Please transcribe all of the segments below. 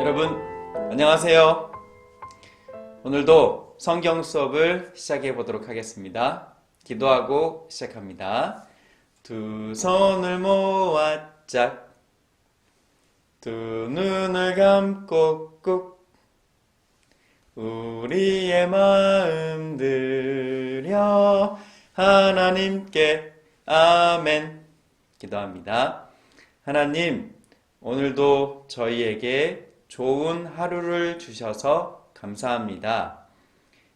여러분 안녕하세요. 오늘도 성경 수업을 시작해 보도록 하겠습니다. 기도하고 시작합니다. 두 손을 모아 짝, 두 눈을 감고 꾹, 우리의 마음 들여 하나님께 아멘. 기도합니다. 하나님, 오늘도 저희에게 좋은 하루를 주셔서 감사합니다.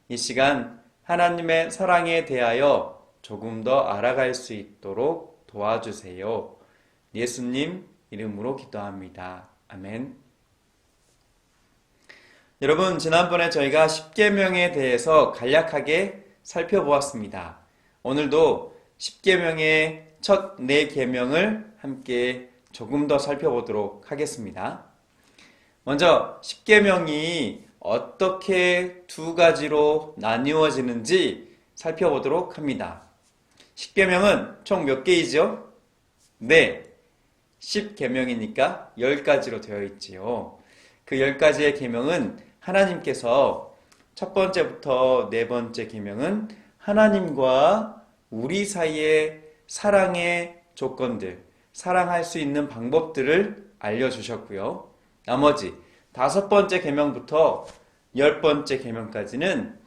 이 시간 하나님의 사랑에 대하여 조금 더 알아갈 수 있도록 도와주세요. 예수님 이름으로 기도합니다. 아멘. 여러분, 지난번에 저희가 십계명에 대해서 간략하게 살펴보았습니다. 오늘도 십계명의 첫 4계명을 함께 조금 더 살펴보도록 하겠습니다. 먼저 십계명이 어떻게 두 가지로 나뉘어지는지 살펴보도록 합니다. 십계명은 총 몇 개이죠? 네, 10계명이니까 10가지로 되어 있지요. 그 10가지의 계명은 하나님께서 첫 번째부터 4번째 계명은 하나님과 우리 사이의 사랑의 조건들, 사랑할 수 있는 방법들을 알려주셨고요. 나머지 5번째 계명부터 10번째 계명까지는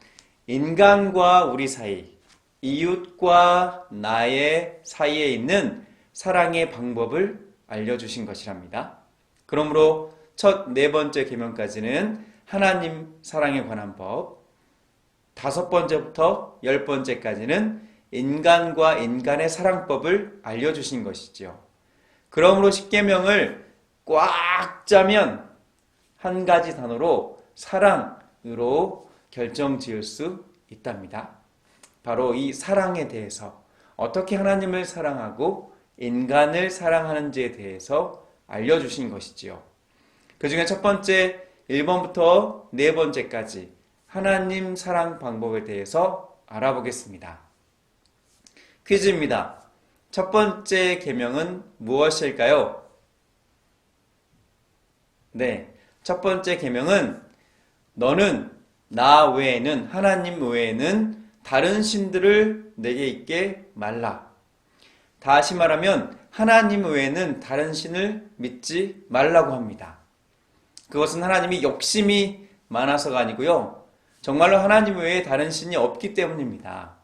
인간과 우리 사이, 이웃과 나의 사이에 있는 사랑의 방법을 알려주신 것이랍니다. 그러므로 첫 4번째 계명까지는 하나님 사랑에 관한 법, 5번째부터 10번째까지는 인간과 인간의 사랑법을 알려주신 것이죠. 그러므로 십계명을 꽉 짜면 한 가지 단어로 사랑으로 결정지을 수 있답니다. 바로 이 사랑에 대해서, 어떻게 하나님을 사랑하고 인간을 사랑하는지에 대해서 알려주신 것이지요. 그 중에 첫 번째 1번부터 4번째까지 하나님 사랑 방법에 대해서 알아보겠습니다. 퀴즈입니다. 첫 번째 계명은 무엇일까요? 네, 첫 번째 계명은 너는 나 외에는, 하나님 외에는 다른 신들을 내게 있게 말라. 다시 말하면 하나님 외에는 다른 신을 믿지 말라고 합니다. 그것은 하나님이 욕심이 많아서가 아니고요, 정말로 하나님 외에 다른 신이 없기 때문입니다.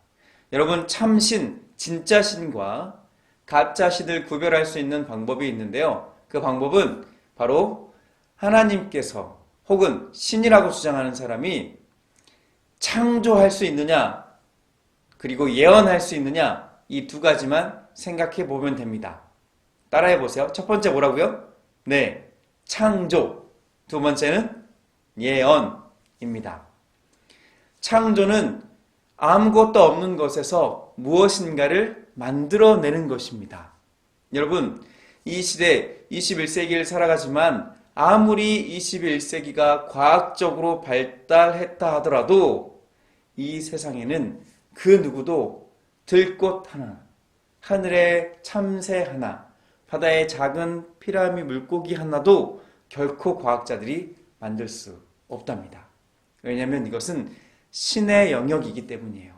여러분, 참신, 진짜 신과 가짜 신을 구별할 수 있는 방법이 있는데요, 그 방법은 바로 하나님께서 혹은 신이라고 주장하는 사람이 창조할 수 있느냐, 그리고 예언할 수 있느냐, 이 두 가지만 생각해 보면 됩니다. 따라해 보세요. 첫 번째 뭐라고요? 네, 창조. 두 번째는 예언입니다. 창조는 아무것도 없는 것에서 무엇인가를 만들어내는 것입니다. 여러분, 이 시대 21세기를 살아가지만 아무리 21세기가 과학적으로 발달했다 하더라도 이 세상에는 그 누구도 들꽃 하나, 하늘의 참새 하나, 바다의 작은 피라미 물고기 하나도 결코 과학자들이 만들 수 없답니다. 왜냐하면 이것은 신의 영역이기 때문이에요.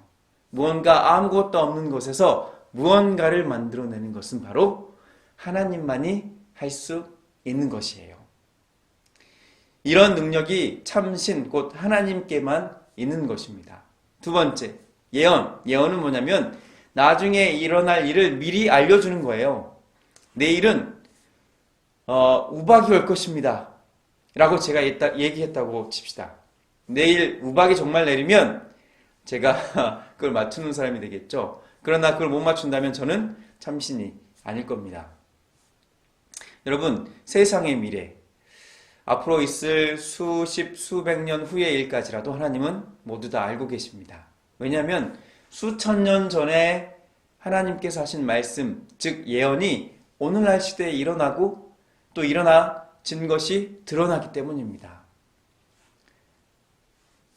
무언가 아무것도 없는 곳에서 무언가를 만들어내는 것은 바로 하나님만이 할 수 있는 것이에요. 이런 능력이 참신, 곧 하나님께만 있는 것입니다. 두 번째, 예언. 예언은 뭐냐면 나중에 일어날 일을 미리 알려주는 거예요. 내일은 우박이 올 것입니다 라고 제가 얘기했다고 칩시다. 내일 우박이 정말 내리면 제가 그걸 맞추는 사람이 되겠죠. 그러나 그걸 못 맞춘다면 저는 참신이 아닐 겁니다. 여러분, 세상의 미래, 앞으로 있을 수십, 수백 년 후의 일까지라도 하나님은 모두 다 알고 계십니다. 왜냐하면 수천 년 전에 하나님께서 하신 말씀, 즉 예언이 오늘날 시대에 일어나고 또 일어나진 것이 드러나기 때문입니다.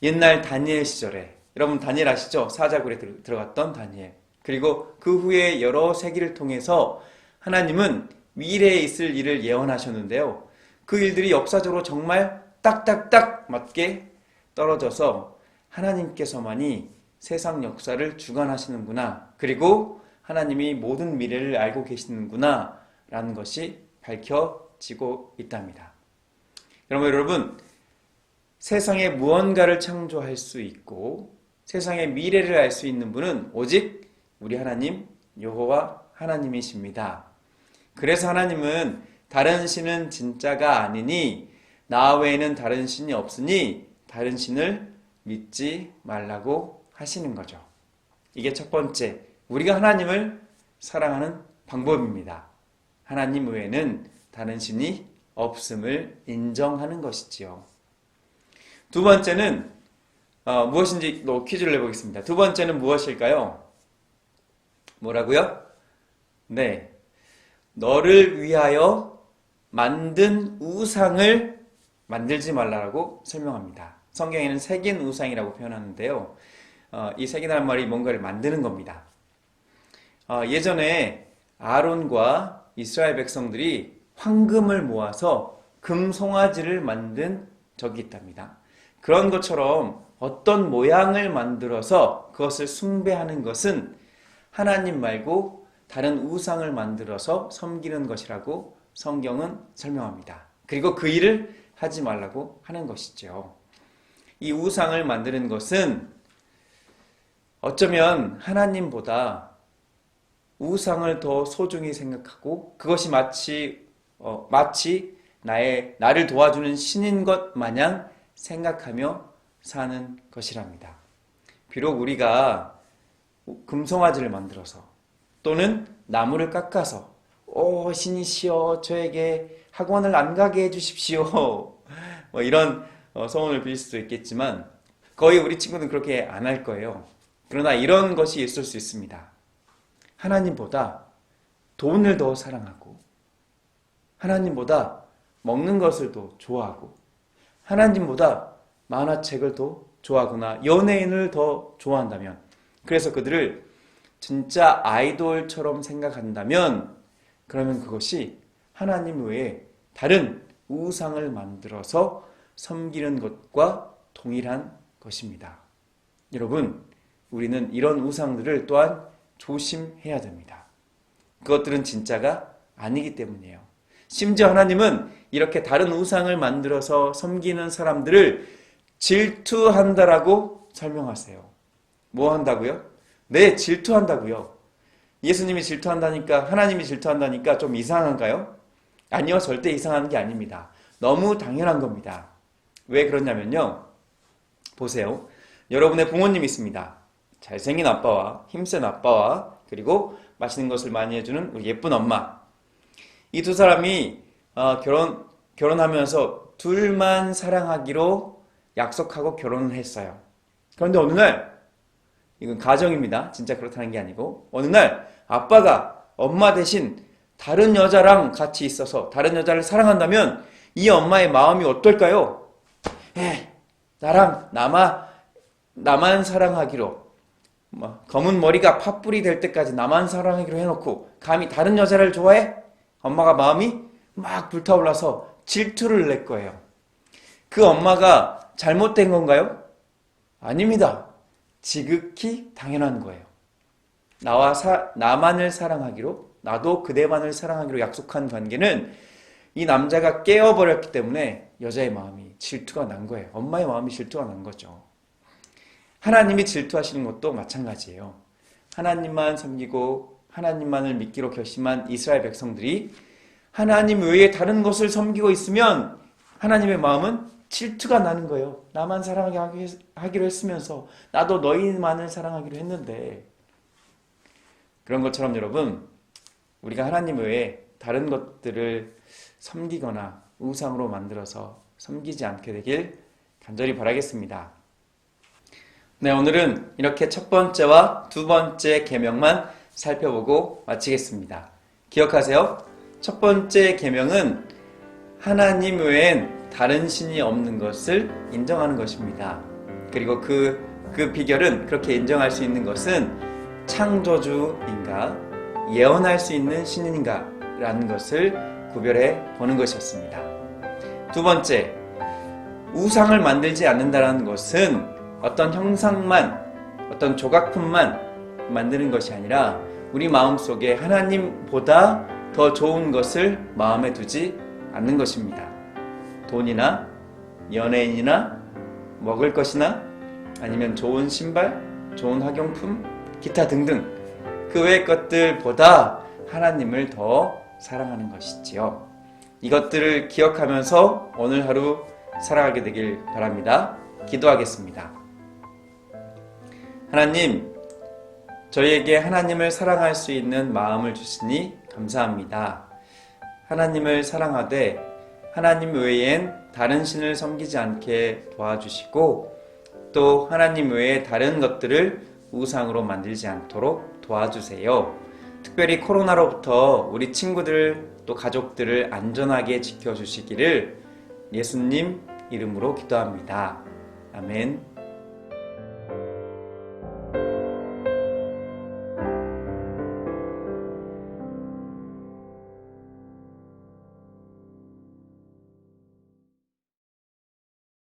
옛날 다니엘 시절에, 여러분 다니엘 아시죠? 사자굴에 들어갔던 다니엘. 그리고 그 후에 여러 세기를 통해서 하나님은 미래에 있을 일을 예언하셨는데요. 그 일들이 역사적으로 정말 딱딱딱 맞게 떨어져서 하나님께서만이 세상 역사를 주관하시는구나. 그리고 하나님이 모든 미래를 알고 계시는구나 라는 것이 밝혀지고 있답니다. 여러분, 세상에 무언가를 창조할 수 있고 세상의 미래를 알 수 있는 분은 오직 우리 하나님 여호와 하나님이십니다. 그래서 하나님은 다른 신은 진짜가 아니니 나 외에는 다른 신이 없으니 다른 신을 믿지 말라고 하시는 거죠. 이게 첫 번째, 우리가 하나님을 사랑하는 방법입니다. 하나님 외에는 다른 신이 없음을 인정하는 것이지요. 두 번째는 무엇인지 퀴즈를 내보겠습니다. 두 번째는 무엇일까요? 뭐라고요? 네, 너를 위하여 만든 우상을 만들지 말라고 설명합니다. 성경에는 새긴 우상이라고 표현하는데요. 이 새기라는 말이 뭔가를 만드는 겁니다. 예전에 아론과 이스라엘 백성들이 황금을 모아서 금송아지를 만든 적이 있답니다. 그런 것처럼 어떤 모양을 만들어서 그것을 숭배하는 것은 하나님 말고 다른 우상을 만들어서 섬기는 것이라고 성경은 설명합니다. 그리고 그 일을 하지 말라고 하는 것이죠. 이 우상을 만드는 것은 어쩌면 하나님보다 우상을 더 소중히 생각하고 그것이 마치 나를 도와주는 신인 것 마냥 생각하며 사는 것이랍니다. 비록 우리가 금송아지를 만들어서 또는 나무를 깎아서 신이시여 저에게 학원을 안 가게 해주십시오 이런 소원을 빌 수도 있겠지만 거의 우리 친구는 그렇게 안 할 거예요. 그러나 이런 것이 있을 수 있습니다. 하나님보다 돈을 더 사랑하고 하나님보다 먹는 것을 더 좋아하고 하나님보다 만화책을 더 좋아하거나 연예인을 더 좋아한다면, 그래서 그들을 진짜 아이돌처럼 생각한다면 그러면 그것이 하나님 외에 다른 우상을 만들어서 섬기는 것과 동일한 것입니다. 여러분, 우리는 이런 우상들을 또한 조심해야 됩니다. 그것들은 진짜가 아니기 때문이에요. 심지어 하나님은 이렇게 다른 우상을 만들어서 섬기는 사람들을 질투한다라고 설명하세요. 뭐 한다고요? 네, 질투한다고요. 예수님이 질투한다니까, 하나님이 질투한다니까 좀 이상한가요? 아니요, 절대 이상한 게 아닙니다. 너무 당연한 겁니다. 왜 그러냐면요, 보세요. 여러분의 부모님이 있습니다. 잘생긴 아빠와 힘센 아빠와 그리고 맛있는 것을 많이 해주는 우리 예쁜 엄마. 이 두 사람이 결혼하면서 둘만 사랑하기로 약속하고 결혼을 했어요. 그런데 어느 날, 이건 가정입니다. 진짜 그렇다는 게 아니고, 어느 날 아빠가 엄마 대신 다른 여자랑 같이 있어서 다른 여자를 사랑한다면 이 엄마의 마음이 어떨까요? 나만 사랑하기로, 검은 머리가 팥불이 될 때까지 나만 사랑하기로 해놓고 감히 다른 여자를 좋아해? 엄마가 마음이 막 불타올라서 질투를 낼 거예요. 그 엄마가 잘못된 건가요? 아닙니다. 지극히 당연한 거예요. 나만을 사랑하기로, 나도 그대만을 사랑하기로 약속한 관계는 이 남자가 깨어버렸기 때문에 여자의 마음이 질투가 난 거예요. 엄마의 마음이 질투가 난 거죠. 하나님이 질투하시는 것도 마찬가지예요. 하나님만 섬기고 하나님만을 믿기로 결심한 이스라엘 백성들이 하나님 외에 다른 것을 섬기고 있으면 하나님의 마음은 질투가 나는 거예요. 나만 사랑하기로 했으면서 나도 너희만을 사랑하기로 했는데. 그런 것처럼 여러분, 우리가 하나님 외에 다른 것들을 섬기거나 우상으로 만들어서 섬기지 않게 되길 간절히 바라겠습니다. 네, 오늘은 이렇게 첫 번째와 두 번째 계명만 살펴보고 마치겠습니다. 기억하세요. 첫 번째 계명은 하나님 외엔 다른 신이 없는 것을 인정하는 것입니다. 그리고 그 비결은, 그렇게 인정할 수 있는 것은 창조주인가 예언할 수 있는 신인가 라는 것을 구별해 보는 것이었습니다. 두 번째, 우상을 만들지 않는다는 것은 어떤 형상만, 어떤 조각품만 만드는 것이 아니라 우리 마음속에 하나님보다 더 좋은 것을 마음에 두지 않는 것입니다. 돈이나 연예인이나 먹을 것이나 아니면 좋은 신발, 좋은 학용품, 기타 등등 그 외의 것들보다 하나님을 더 사랑하는 것이지요. 이것들을 기억하면서 오늘 하루 살아가게 되길 바랍니다. 기도하겠습니다. 하나님, 저희에게 하나님을 사랑할 수 있는 마음을 주시니 감사합니다. 하나님을 사랑하되 하나님 외엔 다른 신을 섬기지 않게 도와주시고 또 하나님 외에 다른 것들을 우상으로 만들지 않도록 도와주세요. 특별히 코로나로부터 우리 친구들 또 가족들을 안전하게 지켜주시기를 예수님 이름으로 기도합니다. 아멘.